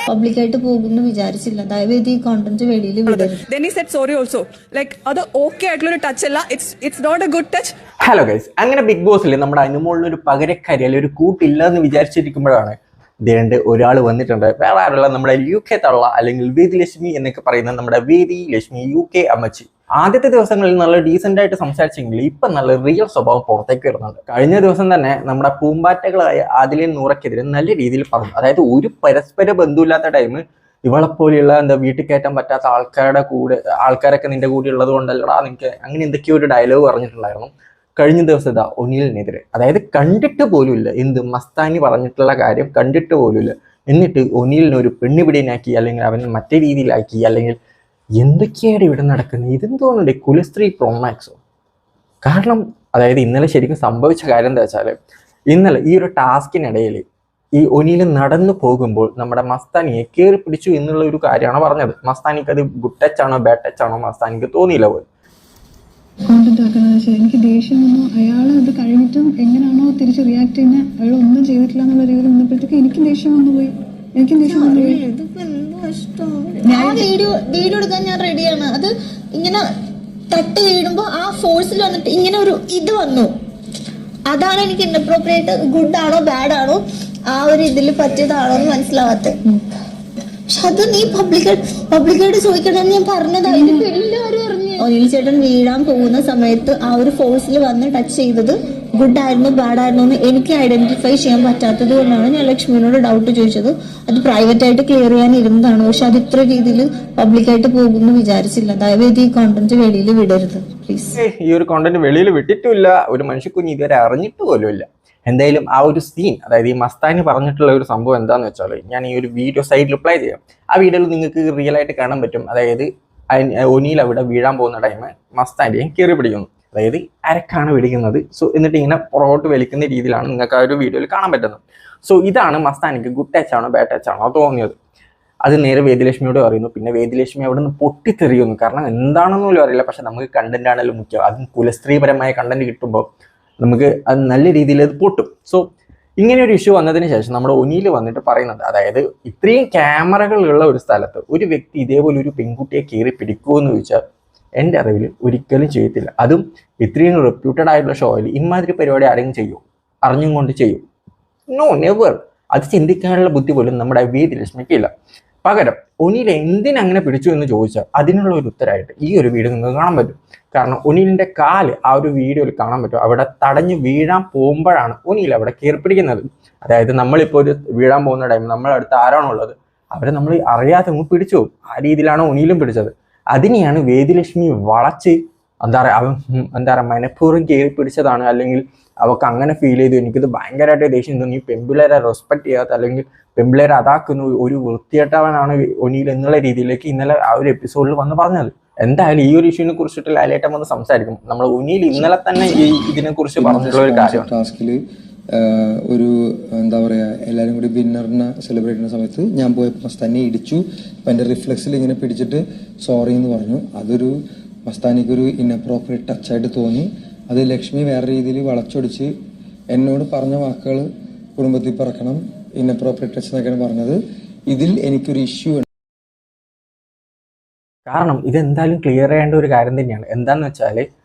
പബ്ലിക്കായിട്ട് പോകുമെന്ന് വിചാരിച്ചില്ല. ദയവേദി ഈ കോണ്ടന്റ് വെളിയിൽ വിടരുത്. Then he said sorry also. Like അത് ഓക്കെ ആയിട്ടുള്ള ഒരു ടച്ച് അല്ല, it's not a good touch. Hello guys, അങ്ങനെ ബിഗ് ബോസിൽ നമ്മുടെ അനുമോളിന് ഒരു പകരക്കാരി അല്ലെങ്കിൽ ഒരു കൂട്ടില്ല എന്ന് വിചാരിച്ചിരിക്കുമ്പോഴാണ് ദേണ്ട് ഒരാൾ വന്നിട്ടുണ്ട്. വേറെ ആരുള്ള നമ്മുടെ UK തള്ള അല്ലെങ്കിൽ വേദി ലക്ഷ്മി എന്നൊക്കെ പറയുന്ന നമ്മുടെ വേദി ലക്ഷ്മി UK അമ്മച്ചി. ആദ്യത്തെ ദിവസങ്ങളിൽ നല്ല ഡീസെന്റ് ആയിട്ട് സംസാരിച്ചെങ്കിൽ ഇപ്പൊ നല്ല റിയൽ സ്വഭാവം പുറത്തേക്ക് വരുന്നുണ്ട്. കഴിഞ്ഞ ദിവസം തന്നെ നമ്മുടെ പൂമ്പാറ്റകളായ ആദിലിൻ നൂറയ്ക്കെതിരെ നല്ല രീതിയിൽ പറഞ്ഞു. അതായത് ഒരു പരസ്പര ബന്ധമില്ലാത്ത ടൈം ഇവളെപ്പോലെയുള്ള വീട്ടിൽ കയറ്റാൻ പറ്റാത്ത ആൾക്കാരൊക്കെ നിന്റെ കൂടെ ഉള്ളത് കൊണ്ടല്ലടാ നിനക്ക് അങ്ങനെ എന്തൊക്കെയോ ഒരു ഡയലോഗ് പറഞ്ഞിട്ടുണ്ടായിരുന്നു. കഴിഞ്ഞ ദിവസം ഇതാ ഒനിലിനെതിരെ, അതായത് കണ്ടിട്ട് പോലുമില്ല, മസ്താനി പറഞ്ഞിട്ടുള്ള കാര്യം കണ്ടിട്ട് പോലുമില്ല, എന്നിട്ട് ഒനിലിനെ ഒരു പെണ്ണുപിടിയനാക്കി അല്ലെങ്കിൽ അവനെ മറ്റേ രീതിയിലാക്കി അല്ലെങ്കിൽ എന്തൊക്കെയാണ് ഇവിടെ നടക്കുന്നത്. ഇതെന്തോന്നുണ്ട് കുലസ്ത്രീ പ്രോമാക്സോ? കാരണം അതായത് ഇന്നലെ ശരിക്കും സംഭവിച്ച കാര്യം എന്താ വെച്ചാൽ, ഇന്നലെ ഈ ഒരു ടാസ്കിനിടയിൽ ഈ ഒനിയിൽ നടന്നു പോകുമ്പോൾ നമ്മുടെ മസ്താനിയെ കയറി പിടിച്ചു എന്നുള്ള ഒരു കാര്യമാണ് പറഞ്ഞത്. മസ്താനിക്ക് അത് ഗുഡ് ടച്ച് ആണോ ബാഡ് ടച്ച് ആണോ മസ്താനിക്ക് തോന്നിയില്ല പോലും. എനിക്ക് ദേഷ്യം വന്നു. അയാൾ അത് കഴിഞ്ഞിട്ടും എങ്ങനെയാണോ തിരിച്ച് റിയാക്ട് ചെയ്യുന്നത്, അയാൾ ഒന്നും ചെയ്തിട്ടില്ല എന്നുള്ള രീതിയിൽ നിന്നപ്പോഴത്തേക്ക് എനിക്കും ദേഷ്യം വന്നുപോയി. വീഡിയോ എടുക്കാൻ ഞാൻ റെഡിയാണ്. അത് ഇങ്ങനെ തട്ട് വീഴുമ്പോ ആ ഫോഴ്സിൽ വന്നിട്ട് ഇങ്ങനെ ഒരു ഇത് വന്നു. അതാണ് എനിക്ക് ഇൻഅപ്രോപ്രിയേറ്റ്, ഗുഡ് ആണോ ബാഡ് ആണോ ആ ഒരു ഇതിൽ പറ്റിയതാണോ എന്ന് മനസ്സിലാവാത്തത്. പക്ഷെ അത് നീ പബ്ലിക്കായിട്ട് ചോദിക്കണമെന്ന് ഞാൻ പറഞ്ഞതായിരുന്നു. എല്ലാവരും അറിഞ്ഞു. ഒനിൽ ചേട്ടൻ വീഴാൻ പോകുന്ന സമയത്ത് ആ ഒരു ഫോഴ്സിൽ വന്ന് ടച്ച് ചെയ്തത് ഗുഡ് ആയിരുന്നു ബാഡ് ആയിരുന്നു എന്ന് എനിക്ക് ഐഡന്റിഫൈ ചെയ്യാൻ പറ്റാത്തത് കൊണ്ടാണ് ഞാൻ ലക്ഷ്മിയോട് ഡൗട്ട് ചോദിച്ചത്. അത് പ്രൈവറ്റ് ആയിട്ട് ക്ലിയർ ചെയ്യാൻ ഇരുന്നതാണ്. പക്ഷെ അത് ഇത്ര രീതിയിൽ പബ്ലിക്കായിട്ട് പോകുമെന്ന് വിചാരിച്ചില്ല. ദയവേദി ഈ കോണ്ടന്റ് വെളിയിൽ വിടരുത് പ്ലീസ്. ഈ ഒരു കോണ്ടന്റ് വെളിയിൽ വിട്ടിട്ടില്ല, ഒരു മനുഷ്യക്കുഞ്ഞ് ഇതുവരെ അറിഞ്ഞിട്ട് പോലുമില്ല. എന്തായാലും ആ ഒരു സീൻ, അതായത് ഈ മസ്താനി പറഞ്ഞിട്ടുള്ള ഒരു സംഭവം എന്താന്ന് വെച്ചാൽ, ഞാൻ ഈ ഒരു വീഡിയോ സൈഡിൽ റിപ്ലൈ ചെയ്യാം. ആ വീഡിയോയിൽ നിങ്ങൾക്ക് റിയൽ ആയിട്ട് കാണാൻ പറ്റും. അതായത് ഒനിയിൽ അവിടെ വീഴാൻ പോകുന്ന ടൈം മസ്താനിയെയും കയറി പിടിക്കുന്നു. അതായത് അരക്കാണ് പിടിക്കുന്നത്. സോ എന്നിട്ട് ഇങ്ങനെ പുറകോട്ട് വലിക്കുന്ന രീതിയിലാണ് നിങ്ങൾക്ക് ആ ഒരു വീഡിയോയിൽ കാണാൻ പറ്റുന്നത്. സോ ഇതാണ് മസ്താനിക്ക് ഗുഡ് ടച്ച് ആണോ ബാഡ് ടച്ച് ആണോ തോന്നിയത്. അത് നേരെ വേദിലക്ഷ്മിയോട് പറയുന്നു. പിന്നെ വേദിലക്ഷ്മി അവിടെ നിന്ന് പൊട്ടിത്തെറിയുന്നു. കാരണം എന്താണെന്ന് പോലും അറിയില്ല. പക്ഷെ നമുക്ക് കണ്ടന്റ് ആണല്ലോ മുഖ്യം. അതും കുലസ്ത്രീപരമായ കണ്ടന്റ് കിട്ടുമ്പോൾ നമുക്ക് അത് നല്ല രീതിയിൽ അത് പൊട്ടും. സോ ഇങ്ങനെ ഒരു ഇഷ്യൂ വന്നതിന് ശേഷം നമ്മുടെ ഒനിയിൽ വന്നിട്ട് പറയുന്നത്, അതായത് ഇത്രയും ക്യാമറകളുള്ള ഒരു സ്ഥലത്ത് ഒരു വ്യക്തി ഇതേപോലെ ഒരു പെൺകുട്ടിയെ കയറി പിടിക്കുമെന്ന് ചോദിച്ചാൽ എൻ്റെ അറിവിൽ ഒരിക്കലും ചെയ്യത്തില്ല. അതും ഇത്രയും റെപ്യൂട്ടഡ് ആയിട്ടുള്ള ഷോയിൽ ഇമാതിരി പരിപാടി ആരെങ്കിലും ചെയ്യും, അറിഞ്ഞും കൊണ്ട് ചെയ്യും? No, never. അത് ചിന്തിക്കാനുള്ള ബുദ്ധി പോലും നമ്മുടെ വേദിലക്ഷ്മിക്കില്ല. പകരം ഒനിൽ എന്തിനങ്ങനെ പിടിച്ചു എന്ന് ചോദിച്ചാൽ അതിനുള്ള ഒരു ഉത്തരമായിട്ട് ഈ ഒരു വീഡിയോ നിങ്ങൾക്ക് കാണാൻ പറ്റും. കാരണം ഒനിലിന്റെ കാല് ആ ഒരു വീഡിയോയിൽ കാണാൻ പറ്റും. അവിടെ തടഞ്ഞു വീഴാൻ പോകുമ്പോഴാണ് ഒനിൽ അവിടെ കയറി പിടിക്കുന്നത്. അതായത് നമ്മളിപ്പോൾ ഒരു വീഴാൻ പോകുന്ന ടൈം നമ്മളടുത്ത് ആരാണോ ഉള്ളത് അവരെ നമ്മൾ അറിയാതെ നമ്മൾ പിടിച്ചു പോകും. ആ രീതിയിലാണ് ഒനിലും പിടിച്ചത്. അതിനെയാണ് വേദിലക്ഷ്മി വളച്ച് എന്താ പറയുക മനഃപൂർവ്വം കയറി പിടിച്ചതാണ്, അല്ലെങ്കിൽ അവൾക്ക് അങ്ങനെ ഫീൽ ചെയ്തു. എനിക്കിത് ഭയങ്കരമായിട്ട് ദേഷ്യം തോന്നി. പെമ്പിള്ളേരെ റെസ്പെക്ട് ചെയ്യാത്ത അല്ലെങ്കിൽ പെമ്പിള്ളേരെ അതാക്കുന്നു ഒരു വൃത്തികെട്ടവനാണ് ഒനിൽ എന്നുള്ള രീതിയിലേക്ക് ഇന്നലെ ആ ഒരു എപ്പിസോഡിൽ വന്ന് പറഞ്ഞത്. എന്തായാലും ഈ ഒരു ഇഷ്യൂവിനെ കുറിച്ചിട്ട് ലാലേട്ടൻ വന്ന് സംസാരിക്കും. നമ്മൾ ഒനിൽ ഇന്നലെ തന്നെ ഇതിനെ കുറിച്ച് പറഞ്ഞിട്ടുള്ള ഒരു കാര്യമാണ്. ടാസ്കിൽ ഒരു എന്താ പറയുക, എല്ലാവരും കൂടി വിന്നറിനെ സെലിബ്രേറ്റ് ചെയ്യുന്ന സമയത്ത് ഞാൻ പോയപ്പോൾ മസ്താനി ഇടിച്ചു. അപ്പം എൻ്റെ റിഫ്ലെക്സിൽ ഇങ്ങനെ പിടിച്ചിട്ട് സോറി എന്ന് പറഞ്ഞു. അതൊരു മസ്താനിക്കൊരു ഇൻഅപ്രോപ്രിയേറ്റ് ടച്ചായിട്ട് തോന്നി. അത് ലക്ഷ്മി വേറെ രീതിയിൽ വളച്ചൊടിച്ച് എന്നോട് പറഞ്ഞ വാക്കുകൾ കുടുംബത്തിൽ പറക്കണം, ഇൻഅപ്രോപ്രിയേറ്റ് ടച്ച് എന്നൊക്കെയാണ് പറഞ്ഞത്. ഇതിൽ എനിക്കൊരു ഇഷ്യൂ ഉണ്ട്. കാരണം ഇതെന്തായാലും ക്ലിയർ ചെയ്യേണ്ട ഒരു കാര്യം തന്നെയാണ്. എന്താന്ന് വെച്ചാൽ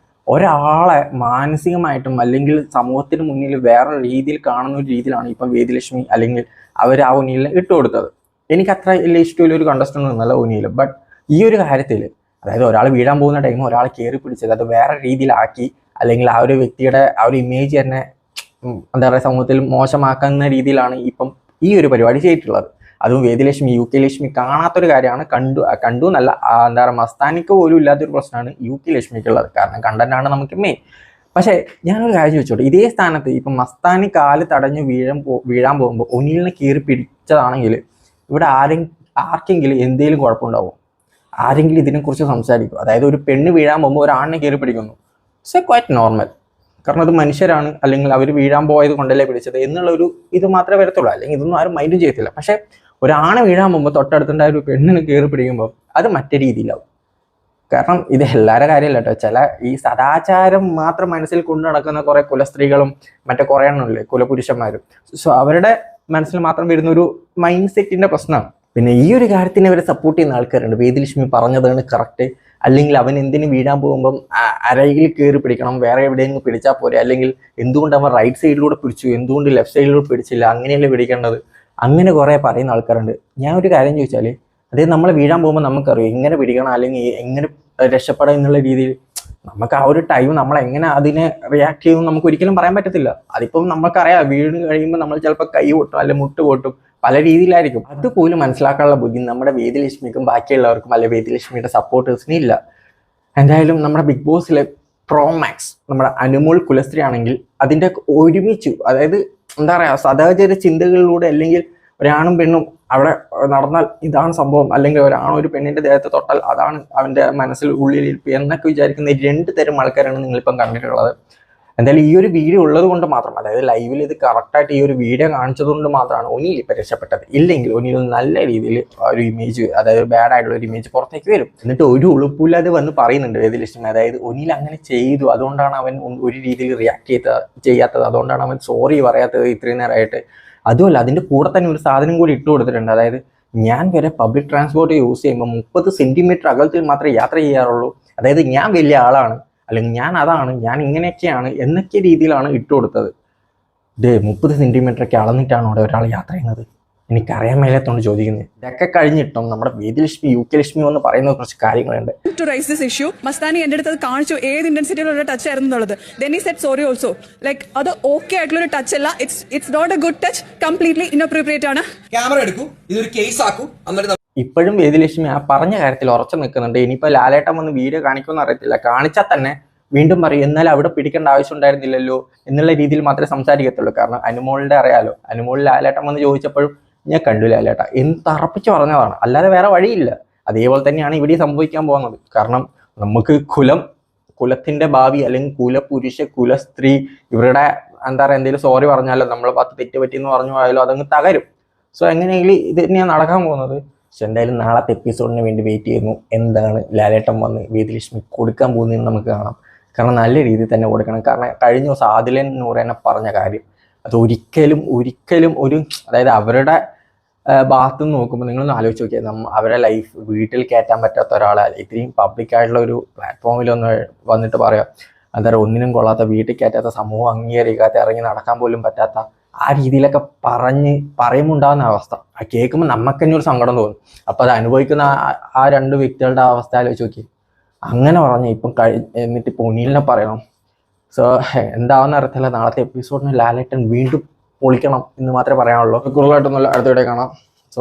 ഒരാളെ മാനസികമായിട്ടും അല്ലെങ്കിൽ സമൂഹത്തിന് മുന്നിൽ വേറെ രീതിയിൽ കാണുന്ന ഒരു രീതിയിലാണ് ഇപ്പം വേദിലക്ഷ്മി അല്ലെങ്കിൽ അവർ ആ ഒനിയിൽ ഇട്ടുകൊടുത്തത്. എനിക്ക് അത്ര വലിയ ഇഷ്ടമുള്ള ഒരു കണ്ടസ്റ്റന്റ് ഒന്നല്ല ഒനിയിൽ. ബട്ട് ഈ ഒരു കാര്യത്തിൽ, അതായത് ഒരാൾ വീഴാൻ പോകുന്ന ടൈം ഒരാളെ കയറി പിടിച്ചത് അത് വേറെ രീതിയിലാക്കി അല്ലെങ്കിൽ ആ ഒരു വ്യക്തിയുടെ ആ ഒരു ഇമേജ് തന്നെ എന്താ പറയുക സമൂഹത്തിൽ മോശമാക്കുന്ന രീതിയിലാണ് ഇപ്പം ഈ ഒരു പരിപാടി ചെയ്തിട്ടുള്ളത്. അതും വേദിലക്ഷ്മി UK ലക്ഷ്മി കാണാത്തൊരു കാര്യമാണ്. കണ്ടു എന്നല്ല, എന്താ പറയുക മസ്താനിക്ക് പോലും ഇല്ലാത്തൊരു പ്രശ്നമാണ് UK ലക്ഷ്മിക്കുള്ളത്. കാരണം കണ്ടന്റാണ് നമുക്ക് മെയിൻ. പക്ഷേ ഞാനൊരു കാര്യം ചോദിച്ചോട്ടെ, ഇതേ സ്ഥാനത്ത് ഇപ്പം മസ്താനി കാല് തടഞ്ഞ് വീഴാൻ പോകുമ്പോൾ ഒനിലിനെ കയറി പിടിച്ചതാണെങ്കിൽ ഇവിടെ ആർക്കെങ്കിലും എന്തെങ്കിലും കുഴപ്പമുണ്ടാവും? ആരെങ്കിലും ഇതിനെക്കുറിച്ച് സംസാരിക്കും? അതായത് ഒരു പെണ്ണ് വീഴാൻ പോകുമ്പോൾ ഒരു ആണിനെ കയറി പിടിക്കുന്നു, ഇറ്റ്സ് ക്വൈറ്റ് നോർമൽ. കാരണം അത് മനുഷ്യരാണ്, അല്ലെങ്കിൽ അവർ വീഴാൻ പോയത് കൊണ്ടല്ലേ പിടിച്ചത് എന്നുള്ളൊരു ഇത് മാത്രമേ വരത്തുള്ളൂ. അല്ലെങ്കിൽ ഇതൊന്നും ആരും മൈൻഡും ചെയ്യത്തില്ല. പക്ഷെ ഒരാണ് വീഴാൻ പോകുമ്പോൾ തൊട്ടടുത്തുണ്ടായ ഒരു പെണ്ണിന് കയറി പിടിക്കുമ്പോൾ അത് മറ്റേ രീതിയിലാവും. കാരണം ഇത് എല്ലാവരുടെ കാര്യമല്ല കേട്ടോ. ചില ഈ സദാചാരം മാത്രം മനസ്സിൽ കൊണ്ടു നടക്കുന്ന കുറെ കുലസ്ത്രീകളും മറ്റേ കുറേ എണ്ണമില്ലേ കുലപുരുഷന്മാരും. സോ അവരുടെ മനസ്സിൽ മാത്രം വരുന്ന ഒരു മൈൻഡ് സെറ്റിന്റെ പ്രശ്നമാണ്. പിന്നെ ഈ ഒരു കാര്യത്തിന് അവരെ സപ്പോർട്ട് ചെയ്യുന്ന ആൾക്കാരുണ്ട്. വേദലക്ഷ്മി പറഞ്ഞതാണ് കറക്റ്റ്, അല്ലെങ്കിൽ അവൻ എന്തിനു വീഴാൻ പോകുമ്പം അരയിൽ കയറി പിടിക്കണം, വേറെ എവിടെയെങ്കിലും പിടിച്ചാൽ പോരെ, അല്ലെങ്കിൽ എന്തുകൊണ്ട് അവൻ റൈറ്റ് സൈഡിലൂടെ പിടിച്ചു, എന്തുകൊണ്ട് ലെഫ്റ്റ് സൈഡിലൂടെ പിടിച്ചില്ല, അങ്ങനെയല്ലേ പിടിക്കേണ്ടത്, അങ്ങനെ കുറേ പറയുന്ന ആൾക്കാരുണ്ട്. ഞാൻ ഒരു കാര്യം ചോദിച്ചാൽ, അതായത് നമ്മൾ വീഴാൻ പോകുമ്പോൾ നമുക്കറിയാം എങ്ങനെ പിടിക്കണം അല്ലെങ്കിൽ എങ്ങനെ രക്ഷപ്പെടാം എന്നുള്ള രീതിയിൽ. നമുക്ക് ആ ഒരു ടൈം നമ്മൾ എങ്ങനെ അതിനെ റിയാക്ട് ചെയ്യുമെന്ന് നമുക്ക് ഒരിക്കലും പറയാൻ പറ്റത്തില്ല. അതിപ്പം നമുക്കറിയാം വീണ് കഴിയുമ്പോൾ നമ്മൾ ചിലപ്പോൾ കൈ പൊട്ടും അല്ലെങ്കിൽ മുട്ട് പൊട്ടും, പല രീതിയിലായിരിക്കും. അതുപോലും മനസ്സിലാക്കാനുള്ള ബുദ്ധി നമ്മുടെ വേദലക്ഷ്മിക്കും ബാക്കിയുള്ളവർക്കും അല്ലെ വേദലക്ഷ്മിയുടെ സപ്പോർട്ടേഴ്സിനും ഇല്ല. എന്തായാലും നമ്മുടെ ബിഗ് ബോസിലെ പ്രോമാക്സ് നമ്മുടെ അനുമോൾ കുലസ്ത്രീ ആണെങ്കിൽ അതിൻ്റെ ഒരുമിച്ചു, അതായത് എന്താ പറയുക, സദാചാര ചിന്തകളിലൂടെ അല്ലെങ്കിൽ ഒരാണും പെണ്ണും അവിടെ നടന്നാൽ ഇതാണ് സംഭവം, അല്ലെങ്കിൽ ഒരാണോ ഒരു പെണ്ണിന്റെ ദേഹത്തെ തൊട്ടാൽ അതാണ് അവന്റെ മനസ്സിൽ ഉള്ളിലിരിപ്പ് എന്നൊക്കെ വിചാരിക്കുന്ന 2 തരം ആൾക്കാരാണ് നിങ്ങളിപ്പം കണ്ടിട്ടുള്ളത്. എന്തായാലും ഈ ഒരു വീഡിയോ ഉള്ളത് കൊണ്ട് മാത്രം, അതായത് ലൈവിൽ ഇത് കറക്റ്റായിട്ട് ഈ ഒരു വീഡിയോ കാണിച്ചത് കൊണ്ട് മാത്രമാണ് ഒനിയിൽ ഇപ്പം രക്ഷപ്പെട്ടത്. ഇല്ലെങ്കിൽ ഒനിയിൽ നല്ല രീതിയിൽ ഒരു ഇമേജ്, അതായത് ബാഡ് ആയിട്ടുള്ള ഒരു ഇമേജ് പുറത്തേക്ക് വരും. എന്നിട്ട് ഒരു ഉളുപ്പില്ലാതെ വന്ന് പറയുന്നുണ്ട് വേദലക്ഷ്മി, അതായത് ഒനിയിൽ അങ്ങനെ ചെയ്തു, അതുകൊണ്ടാണ് അവൻ ഒരു രീതിയിൽ റിയാക്ട് ചെയ്യാത്തത്, അതുകൊണ്ടാണ് അവൻ സോറി പറയാത്തത് ഇത്രയും നേരമായിട്ട്. അതുമല്ല, അതിൻ്റെ കൂടെ തന്നെ ഒരു സാധനം കൂടി ഇട്ട് കൊടുത്തിട്ടുണ്ട്. അതായത് ഞാൻ വരെ പബ്ലിക് ട്രാൻസ്പോർട്ട് യൂസ് ചെയ്യുമ്പോൾ 30 സെൻറ്റിമീറ്റർ അകലത്തിൽ മാത്രമേ യാത്ര ചെയ്യാറുള്ളൂ, അതായത് ഞാൻ വലിയ ആളാണ്, അല്ലെങ്കിൽ ഞാൻ അതാണ്, ഞാൻ ഇങ്ങനെയൊക്കെയാണ് എന്നൊക്കെ രീതിയിലാണ് ഇട്ട് കൊടുത്തത്. 30 സെൻറ്റിമീറ്ററൊക്കെ അളന്നിട്ടാണ് അവിടെ ഒരാൾ യാത്ര ചെയ്യുന്നത്. എനിക്കറിയാൻ മേലാത്തോണ്ട് ചോദിക്കുന്നത്. ഇതൊക്കെ കഴിഞ്ഞിട്ടും നമ്മുടെ വേദലക്ഷ്മി UK ലക്ഷ്മി എന്ന് പറയുന്ന കുറച്ച് കാര്യങ്ങളുണ്ട്. To raise this issue, Mastani എൻ്റെ അടുത്ത് കാണിച്ചു ഏത് ഇന്റൻസിറ്റിയിലുള്ള ടച്ച് ആയിരുന്നു എന്നുള്ളത്. Then he said sorry also. Like അത് ഓക്കെ ആയിട്ടുള്ള ഒരു ടച്ച് അല്ല, it's not a good touch, completely inappropriate ആണ്. ക്യാമറ എടുക്കൂ, ഇതൊരു കേസ് ആക്കൂ, എന്നിട്ട് ഇപ്പോഴും വേദലക്ഷ്മി ആ പറഞ്ഞ കാര്യത്തിൽ ഉറച്ചു നിൽക്കുന്നുണ്ട്. ഇനിയിപ്പോൾ ലാലേട്ടൻ വന്ന് വീഡിയോ കാണിക്കുമെന്ന് അറിയത്തില്ല, കാണിച്ചാൽ തന്നെ വീണ്ടും പറയും എന്നാൽ അവിടെ പിടിക്കേണ്ട ആവശ്യം ഉണ്ടായിരുന്നില്ലല്ലോ എന്നുള്ള രീതിയിൽ മാത്രമേ സംസാരിക്കത്തുള്ളൂ. കാരണം അനുമോളിന്റെ അറിയാലോ, അനുമോൾ ലാലേട്ടൻ വന്ന് ചോദിച്ചപ്പോഴും ഞാൻ കണ്ടു ലാലേട്ട എന്ന് തറപ്പിച്ച് പറഞ്ഞതാണ്, അല്ലാതെ വേറെ വഴിയില്ല. അതേപോലെ തന്നെയാണ് ഇവിടെ സംഭവിക്കാൻ പോകുന്നത്. കാരണം നമുക്ക് കുലത്തിന്റെ ഭാവി അല്ലെങ്കിൽ കുലപുരുഷ കുലസ്ത്രീ ഇവരുടെ എന്താ പറയുക എന്തെങ്കിലും സോറി പറഞ്ഞാലോ നമ്മൾ 10 തെറ്റ് പറ്റിയെന്ന് പറഞ്ഞു പോയാലോ അതങ്ങ് തകരും. സോ എങ്ങനെയെങ്കിലും ഇത് തന്നെയാണ് നടക്കാൻ പോകുന്നത്. പക്ഷെ എന്തായാലും നാളത്തെ എപ്പിസോഡിന് വേണ്ടി വെയിറ്റ് ചെയ്യുന്നു. എന്താണ് ലാലേട്ടൻ വന്ന് വേദലക്ഷ്മി കൊടുക്കാൻ പോകുന്നതെന്ന് നമുക്ക് കാണാം. കാരണം നല്ല രീതിയിൽ തന്നെ കൊടുക്കണം. കാരണം കഴിഞ്ഞ ദിവസം ആദിലൻ നൂറേനെ പറഞ്ഞ കാര്യം അത് ഒരിക്കലും ഒരു, അതായത് അവരുടെ ഭാഗത്ത് നിന്ന് നോക്കുമ്പോൾ നിങ്ങളൊന്ന് ആലോചിച്ച് നോക്കിയാൽ അവരുടെ ലൈഫ് വീട്ടിൽ കയറ്റാൻ പറ്റാത്ത ഒരാളെ ഇത്രയും പബ്ലിക്കായിട്ടുള്ള ഒരു പ്ലാറ്റ്ഫോമിലൊന്ന് വന്നിട്ട് പറയാം എന്താ പറയുക, ഒന്നിനും കൊള്ളാത്ത, വീട്ടിൽ കയറ്റാത്ത, സമൂഹം അംഗീകരിക്കാത്ത, ഇറങ്ങി നടക്കാൻ പോലും പറ്റാത്ത ആ രീതിയിലൊക്കെ പറയുമ്പോൾ ഉണ്ടാകുന്ന അവസ്ഥ കേൾക്കുമ്പോൾ നമുക്ക് തന്നെ ഒരു സങ്കടം തോന്നും. അപ്പോൾ അത് അനുഭവിക്കുന്ന ആ 2 വ്യക്തികളുടെ അവസ്ഥ ആലോചിച്ച് നോക്കി. അങ്ങനെ പറഞ്ഞ് ഇപ്പം എന്നിട്ട് ഇപ്പോൾ ഒനിലിനെ പറയണം. സോ എന്താവുന്ന അറിയത്തില്ല. നാളത്തെ എപ്പിസോഡിന് ലാലേട്ടൻ വീണ്ടും പൊളിക്കണം എന്ന് മാത്രമേ പറയാനുള്ളൂ. കൂടുതലായിട്ടൊന്നുമില്ല, അടുത്ത വീഡിയോ കാണാം. സോ